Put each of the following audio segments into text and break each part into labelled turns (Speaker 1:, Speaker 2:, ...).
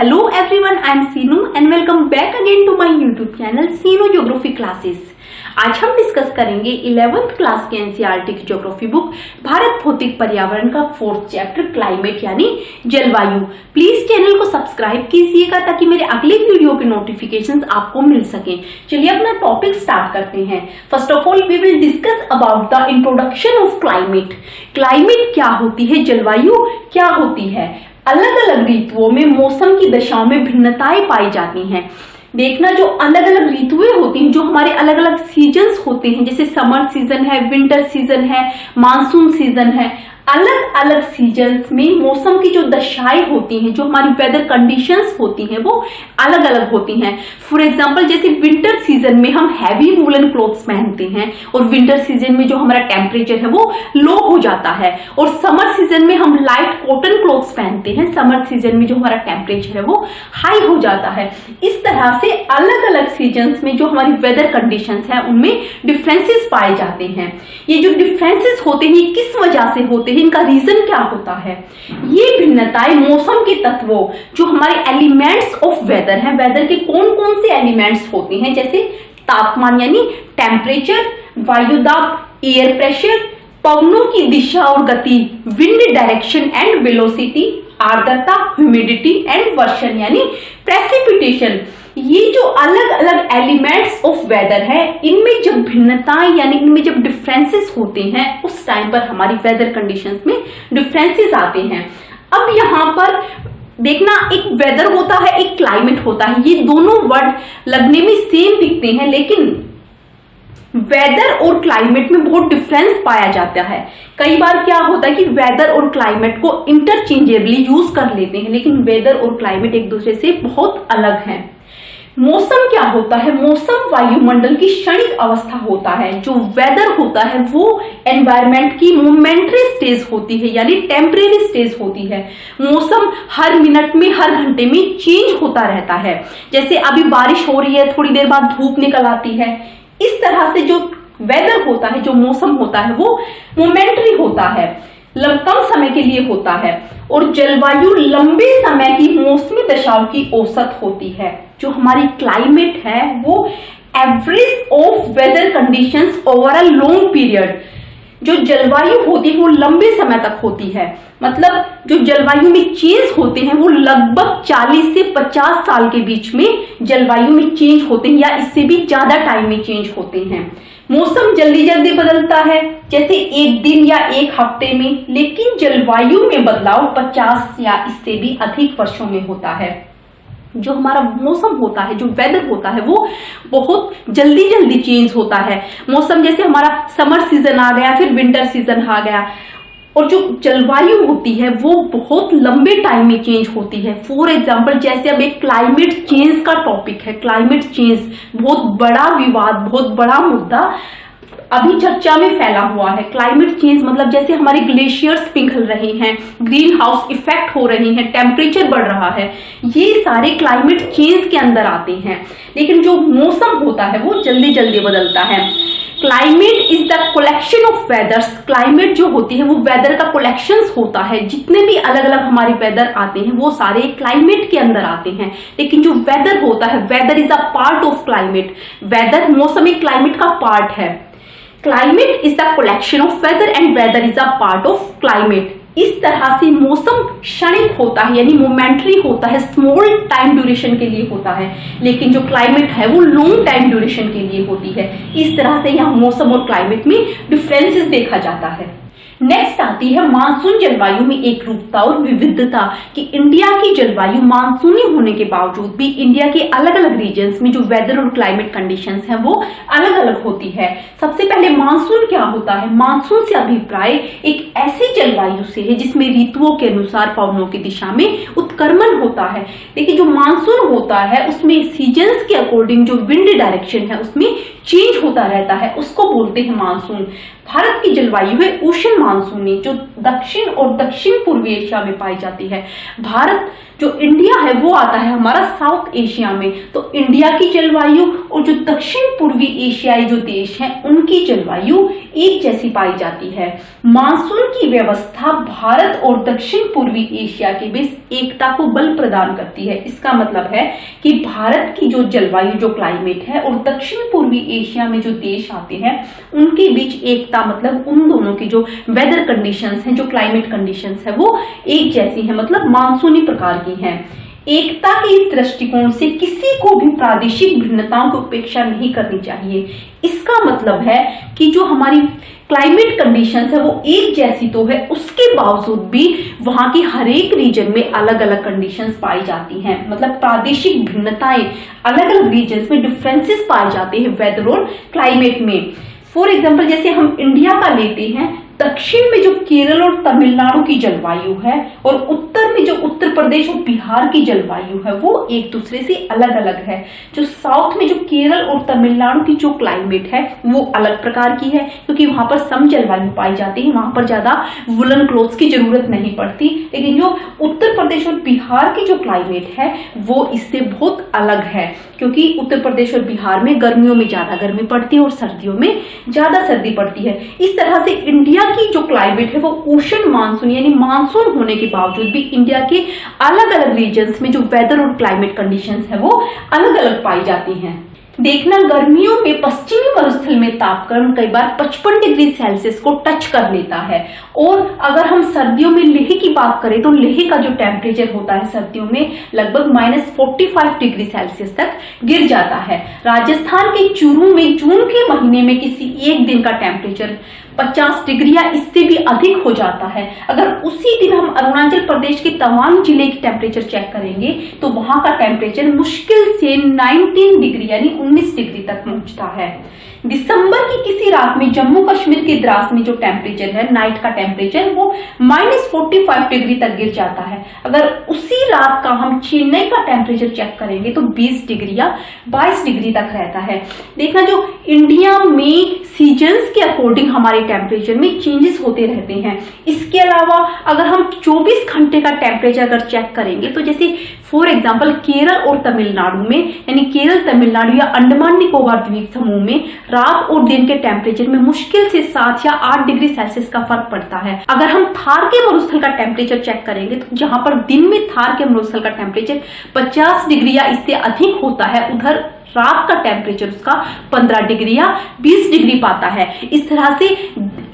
Speaker 1: Hello everyone, I am Seenu and welcome back again to my YouTube channel Seenu Geography Classes। आज हम discuss करेंगे 11th class के NCERT की geography book Bharat भौतिक पर्यावरण का 4th चैप्टर क्लाइमेट यानी जलवायु। प्लीज चैनल को सब्सक्राइब कीजिएगा ताकि मेरे अगले वीडियो के नोटिफिकेशंस आपको मिल सके। चलिए अपना टॉपिक स्टार्ट करते हैं। First of all we will discuss about the introduction of climate. Climate क्या होती है, जलवायु क्या होती है। अलग अलग ऋतुओं में मौसम की दशाओं में भिन्नताएं पाई जाती हैं। देखना, जो अलग अलग ऋतुएं होती हैं, जो हमारे अलग अलग सीजन्स होते हैं, जैसे समर सीजन है, विंटर सीजन है, मानसून सीजन है, अलग अलग सीजन्स में मौसम की जो दशाएं होती हैं, जो हमारी वेदर कंडीशंस होती हैं, वो अलग अलग होती हैं। फॉर एग्जांपल जैसे विंटर सीजन में हम हैवी वूलन क्लोथ्स पहनते हैं और विंटर सीजन में जो हमारा टेम्परेचर है वो लो हो जाता है, और समर सीजन में हम लाइट कॉटन क्लोथ्स पहनते हैं, समर सीजन में जो हमारा टेम्परेचर है वो हाई हो जाता है। इस तरह से अलग अलग सीजन्स में जो हमारी वेदर कंडीशंस है उनमें डिफरेंसेस पाए जाते हैं। ये जो डिफरेंसेस होते हैं ये किस वजह से होते हैं, इनका रीजन क्या होता है। ये भिन्नताएं मौसम के तत्वों, जो हमारे एलिमेंट्स ऑफ वेदर हैं, वेदर के कौन कौन से एलिमेंट्स होते हैं, जैसे तापमान यानी टेम्परेचर, वायुदाब एयर प्रेशर, पवनों की दिशा और गति विंड डायरेक्शन एंड वेलोसिटी, आर्द्रता ह्यूमिडिटी एंड वर्षण यानी प्रेसिपिटेशन। ये जो अलग अलग एलिमेंट्स ऑफ वेदर है, इनमें जब भिन्नताएं यानी इनमें जब डिफरेंसेस होते हैं उस टाइम पर हमारी वेदर कंडीशंस में डिफरेंसेस आते हैं। अब यहाँ पर देखना, एक वेदर होता है, एक क्लाइमेट होता है। ये दोनों वर्ड लगने में सेम दिखते हैं, लेकिन वेदर और क्लाइमेट में बहुत डिफरेंस पाया जाता है। कई बार क्या होता है कि वेदर और क्लाइमेट को इंटरचेंजेबली यूज कर लेते हैं, लेकिन वेदर और क्लाइमेट एक दूसरे से बहुत अलग हैं। मौसम क्या होता है, मौसम वायुमंडल की क्षणिक अवस्था होता है। जो वेदर होता है वो एनवायरमेंट की मोमेंटरी स्टेज होती है यानी टेम्परेरी स्टेज होती है। मौसम हर मिनट में, हर घंटे में चेंज होता रहता है। जैसे अभी बारिश हो रही है, थोड़ी देर बाद धूप निकल आती है। इस तरह से जो वेदर होता है, जो मौसम होता है वो मोमेंटरी होता है, कम समय के लिए होता है। और जलवायु लंबे समय की मौसमी दशाओं की औसत होती है। जो हमारी क्लाइमेट है वो average of weather conditions over a long period. जो जलवायु होती है वो लंबे समय तक होती है, मतलब जो जलवायु में चेंज होते हैं वो लगभग 40 से 50 साल के बीच में जलवायु में चेंज होते हैं, या इससे भी ज्यादा टाइम में चेंज होते हैं। मौसम जल्दी जल्दी बदलता है, जैसे एक दिन या एक हफ्ते में, लेकिन जलवायु में बदलाव 50 या इससे भी अधिक वर्षों में होता है। जो हमारा मौसम होता है, जो वेदर होता है वो बहुत जल्दी जल्दी चेंज होता है। मौसम जैसे हमारा समर सीजन आ गया, फिर विंटर सीजन आ गया, और जो जलवायु होती है वो बहुत लंबे टाइम में चेंज होती है। फॉर एग्जांपल जैसे अब एक क्लाइमेट चेंज का टॉपिक है, क्लाइमेट चेंज बहुत बड़ा विवाद, बहुत बड़ा मुद्दा अभी चर्चा में फैला हुआ है। क्लाइमेट चेंज मतलब जैसे हमारे ग्लेशियर्स पिघल रहे हैं, ग्रीन हाउस इफेक्ट हो रहे हैं, टेम्परेचर बढ़ रहा है, ये सारे क्लाइमेट चेंज के अंदर आते हैं। लेकिन जो मौसम होता है वो जल्दी जल्दी बदलता है। Climate is the collection of वेदर्स। Climate जो होती है वो वेदर का कलेक्शन होता है। जितने भी अलग अलग हमारे वेदर आते हैं वो सारे क्लाइमेट के अंदर आते हैं। लेकिन जो वेदर होता है, weather is a part of climate. Weather, मौसम एक क्लाइमेट का पार्ट है। Climate is the collection of weather and weather is a part of climate. इस तरह से मौसम क्षणिक होता है यानी मोमेंटरी होता है, स्मॉल टाइम ड्यूरेशन के लिए होता है, लेकिन जो क्लाइमेट है वो लॉन्ग टाइम ड्यूरेशन के लिए होती है। इस तरह से यहाँ मौसम और क्लाइमेट में डिफरेंसेस देखा जाता है। नेक्स्ट आती है मानसून जलवायु में एक रूपता और विविधता, कि इंडिया की जलवायु मानसूनी होने के बावजूद भी इंडिया के अलग अलग रीजन्स में जो वेदर और क्लाइमेट कंडीशंस हैं वो अलग अलग होती है। सबसे पहले मानसून क्या होता है। मानसून से अभिप्राय एक ऐसी जलवायु से है जिसमें ऋतुओं के अनुसार पवनों की दिशा में उत्क्रमण होता है। लेकिन जो मानसून होता है उसमें सीजन्स के अकॉर्डिंग जो विंड डायरेक्शन है उसमें चेंज होता रहता है, उसको बोलते हैं मानसून। भारत की जलवायु है उष्ण मानसूनी, जो दक्षिण और दक्षिण पूर्वी एशिया में पाई जाती है। भारत जो इंडिया है वो आता है हमारा साउथ एशिया में। तो इंडिया की जलवायु और जो दक्षिण पूर्वी एशियाई जो देश हैं उनकी जलवायु एक जैसी पाई जाती है। मानसून की व्यवस्था भारत और दक्षिण पूर्वी एशिया के बीच एकता को बल प्रदान करती है। इसका मतलब है कि भारत की जो जलवायु, जो क्लाइमेट है, और दक्षिण पूर्वी एशिया में जो देश आते हैं उनके बीच एकता, मतलब उन दोनों की जो वेदर कंडीशंस हैं, जो क्लाइमेट कंडीशंस है, वो एक जैसी है, मतलब मानसूनी प्रकार की है। एकता के इस दृष्टिकोण से किसी को भी प्रादेशिक भिन्नताओं की उपेक्षा नहीं करनी चाहिए। इसका मतलब है कि जो हमारी क्लाइमेट कंडीशंस है वो एक जैसी तो है, उसके बावजूद भी वहां की हर एक रीजन में अलग अलग कंडीशंस पाई जाती हैं, मतलब प्रादेशिक भिन्नताएं, अलग अलग रीजन्स में डिफरेंसेस पाए जाते हैं वेदर और क्लाइमेट में। फॉर एग्जाम्पल जैसे हम इंडिया का लेते हैं, दक्षिण में जो केरल और तमिलनाडु की जलवायु है और उत्तर में जो उत्तर प्रदेश और बिहार की जलवायु है वो एक दूसरे से अलग अलग है। जो साउथ में जो केरल और तमिलनाडु की जो क्लाइमेट है वो अलग प्रकार की है, क्योंकि वहां पर सम जलवायु पाई जाती है, वहां पर ज्यादा वुलन क्लोथ्स की जरूरत नहीं पड़ती। लेकिन जो उत्तर प्रदेश और बिहार की जो क्लाइमेट है वो इससे बहुत अलग है, क्योंकि उत्तर प्रदेश और बिहार में गर्मियों में ज्यादा गर्मी पड़ती है और सर्दियों में ज्यादा सर्दी पड़ती है। इस तरह से इंडिया की जो क्लाइमेट है वो उष्ण मानसून यानी मानसून होने के बावजूद भी इंडिया के अलग अलग रीजन्स में जो वेदर और क्लाइमेट कंडीशंस है वो अलग अलग पाई जाती हैं। देखना, गर्मियों में पश्चिमी मरुस्थल में तापक्रम कई बार 55 डिग्री सेल्सियस को टच कर लेता है, और अगर हम सर्दियों में लेह की बात करें तो लेह का जो टेम्परेचर होता है सर्दियों में लगभग -45 डिग्री सेल्सियस तक गिर जाता है। राजस्थान के चूरू में जून के महीने में किसी एक दिन का टेम्परेचर 50 डिग्री या इससे भी अधिक हो जाता है। अगर उसी दिन हम अरुणाचल प्रदेश के तवांग जिले की टेम्परेचर चेक करेंगे तो वहां का टेम्परेचर मुश्किल से 19 डिग्री यानी 19 डिग्री तक पहुंचता है। दिसंबर की किसी रात में जम्मू कश्मीर के द्रास में जो टेम्परेचर है, नाइट का टेम्परेचर, वो -45 डिग्री तक गिर जाता है। अगर उसी रात का हम चेन्नई का टेम्परेचर चेक करेंगे तो 20 डिग्री या 22 डिग्री तक रहता है। देखना, जो इंडिया में सीजन्स के अकॉर्डिंग हमारे टेम्परेचर में चेंजेस होते रहते हैं। इसके अलावा अगर हम 24 घंटे का टेम्परेचर अगर चेक करेंगे तो जैसे फॉर एग्जांपल केरल और तमिलनाडु में, यानी केरल, तमिलनाडु या अंडमान निकोबार द्वीप समूह में रात और दिन के टेम्परेचर में मुश्किल से 7 या 8 डिग्री सेल्सियस का फर्क पड़ता है। अगर हम थार के मरुस्थल का टेम्परेचर चेक करेंगे तो जहां पर दिन में थार के मरुस्थल का टेम्परेचर 50 डिग्री या इससे अधिक होता है, उधर रात का टेम्परेचर उसका 15 डिग्री या 20 डिग्री पाता है। इस तरह से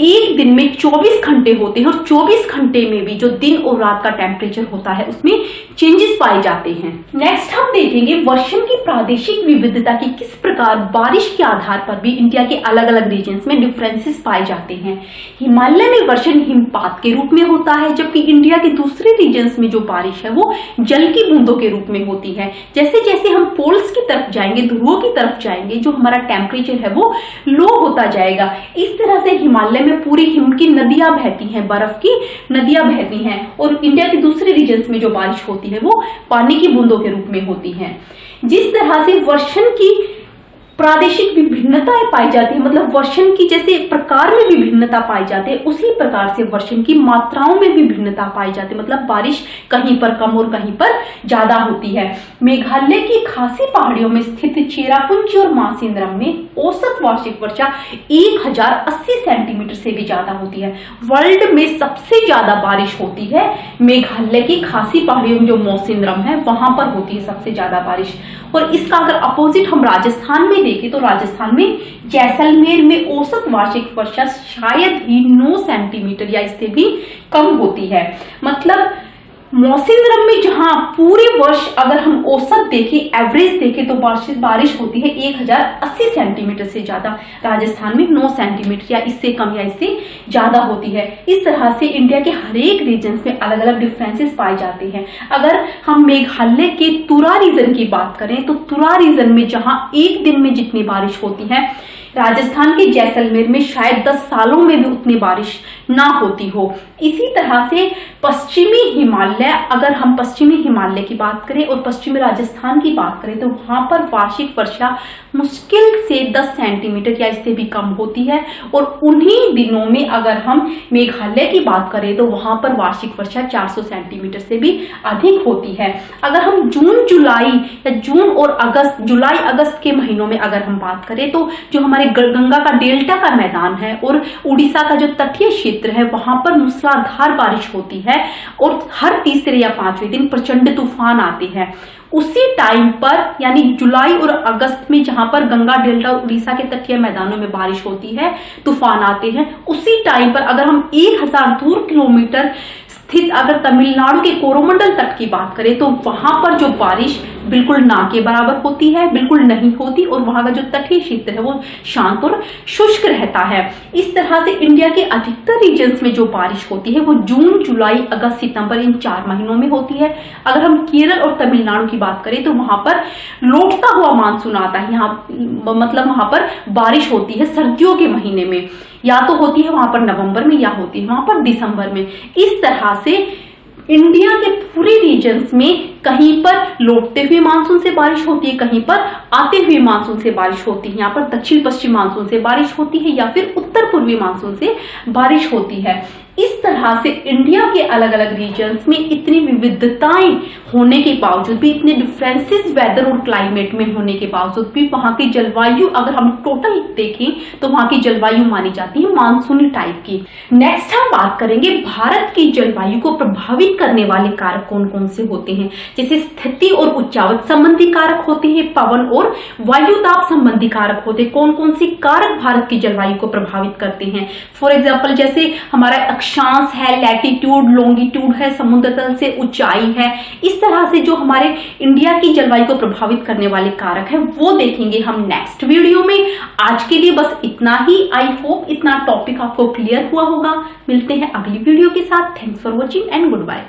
Speaker 1: एक दिन में 24 घंटे होते हैं और 24 घंटे में भी जो दिन और रात का टेम्परेचर होता है उसमें चेंजेस पाए जाते हैं। नेक्स्ट हम देखेंगे वर्षन की प्रादेशिक विविधता की किस प्रकार बारिश के आधार पर भी इंडिया के अलग अलग रीजन्स में डिफरेंसेस पाए जाते हैं। हिमालय में वर्षन हिमपात के रूप में होता है, जबकि इंडिया के दूसरे रीजन्स में जो बारिश है वो जल की बूंदों के रूप में होती है। जैसे जैसे हम पोल्स की तरफ जाएंगे, ध्रुवों की तरफ जाएंगे, जो हमारा टेम्परेचर है वो लो होता जाएगा। इस तरह से हिमालय में पूरी हिम की नदियां बहती हैं, बर्फ की नदियां बहती हैं, और इंडिया के दूसरे रीजन्स में जो बारिश होती है वो पानी की बूंदों के रूप में होती है। जिस तरह से वर्षण की प्रादेशिक विभिन्नताएं पाई जाती है, मतलब वर्षण की जैसे प्रकार में भी भिन्नता पाई जाती है, उसी प्रकार से वर्षण की मात्राओं में भी भिन्नता पाई जाती है, मतलब बारिश कहीं पर कम और कहीं पर ज्यादा होती है। मेघालय की खासी पहाड़ियों में स्थित चेरापुंजी और मासिनराम में औसत वार्षिक वर्षा 1080 सेंटीमीटर से भी ज्यादा होती है। वर्ल्ड में सबसे ज्यादा बारिश होती है मेघालय की खासी पहाड़ियों में, जो मौसिनराम है वहां पर होती है सबसे ज्यादा बारिश। और इसका अगर अपोजिट हम राजस्थान में देखें तो राजस्थान में जैसलमेर में औसत वार्षिक वर्षा शायद ही 9 सेंटीमीटर या इससे भी कम होती है। मतलब मौसिनराम में जहां पूरे वर्ष अगर हम औसत देखें, एवरेज देखें तो बारिश होती है 1080 सेंटीमीटर से ज्यादा, राजस्थान में 9 सेंटीमीटर या इससे कम या इससे ज्यादा होती है। इस तरह से इंडिया के हर एक रीजन में अलग अलग डिफरेंसेस पाए जाते हैं। अगर हम मेघालय के तुरा रीजन की बात करें तो तुरा रीजन में जहां एक दिन में जितनी बारिश होती है, राजस्थान के जैसलमेर में शायद 10 सालों में भी उतनी बारिश ना होती हो। इसी तरह से पश्चिमी हिमालय, अगर हम पश्चिमी हिमालय की बात करें और पश्चिमी राजस्थान की बात करें तो वहां पर वार्षिक वर्षा मुश्किल से 10 सेंटीमीटर या इससे भी कम होती है। और उन्हीं दिनों में अगर हम मेघालय की बात करें तो वहां पर वार्षिक वर्षा 400 सेंटीमीटर से भी अधिक होती है। अगर हम जून जुलाई या जून और अगस्त, जुलाई अगस्त के महीनों में अगर हम बात करें तो जो हमारे गंगा का डेल्टा का मैदान है और उड़ीसा का जो तटीय क्षेत्र है वहां पर मूसलाधार बारिश होती है और हर तीसरे या पांचवें दिन प्रचंड तूफान आते हैं। उसी टाइम पर यानी जुलाई और अगस्त में जहां पर गंगा डेल्टा उड़ीसा के तटीय मैदानों में बारिश होती है, तूफान आते हैं, उसी टाइम पर अगर हम 1000 दूर किलोमीटर स्थित अगर तमिलनाडु के कोरोमंडल तट की बात करें तो वहां पर जो बारिश बिल्कुल ना के बराबर होती है, बिल्कुल नहीं होती, और वहां का जो तटीय क्षेत्र है वो शांत और शुष्क रहता है। इस तरह से इंडिया के अधिकतर रीजन्स में जो बारिश होती है वो जून, जुलाई, अगस्त, सितंबर इन 4 महीनों में होती है। अगर हम केरल और तमिलनाडु की बात करें तो वहां पर लौटता हुआ मानसून आता है, यहाँ मतलब वहां पर बारिश होती है सर्दियों के महीने में, या तो होती है वहां पर नवंबर में या होती है वहां पर दिसंबर में। इस तरह से इंडिया के पूरे रीजन्स में कहीं पर लौटते हुए मानसून से बारिश होती है, कहीं पर आते हुए मानसून से बारिश होती है, यहाँ पर दक्षिण पश्चिम मानसून से बारिश होती है या फिर उत्तर पूर्वी मानसून से बारिश होती है। इस तरह से इंडिया के अलग अलग रीजन्स में इतनी विविधताएं होने के बावजूद भी, इतने डिफरेंसेस वेदर और क्लाइमेट में होने के बावजूद भी वहां की जलवायु अगर हम टोटल देखें तो वहां की जलवायु मानी जाती है मानसूनी टाइप की। नेक्स्ट हम बात करेंगे भारत की जलवायु को प्रभावित करने वाले कारक कौन कौन से होते हैं। जैसे स्थिति और उच्चावत संबंधी कारक होते हैं, पवन और वायुदाब संबंधी कारक होते हैं। कौन कौन से कारक भारत की जलवायु को प्रभावित करते हैं? फॉर एग्जाम्पल जैसे हमारा अक्षांश है, लैटिट्यूड, लॉन्गिट्यूड है, समुद्र तल से ऊंचाई है। इस तरह से जो हमारे इंडिया की जलवायु को प्रभावित करने वाले कारक है वो देखेंगे हम नेक्स्ट वीडियो में। आज के लिए बस इतना ही। आई होप इतना टॉपिक आपको क्लियर हुआ होगा। मिलते हैं अगली वीडियो के साथ। Thanks for watching and good bye.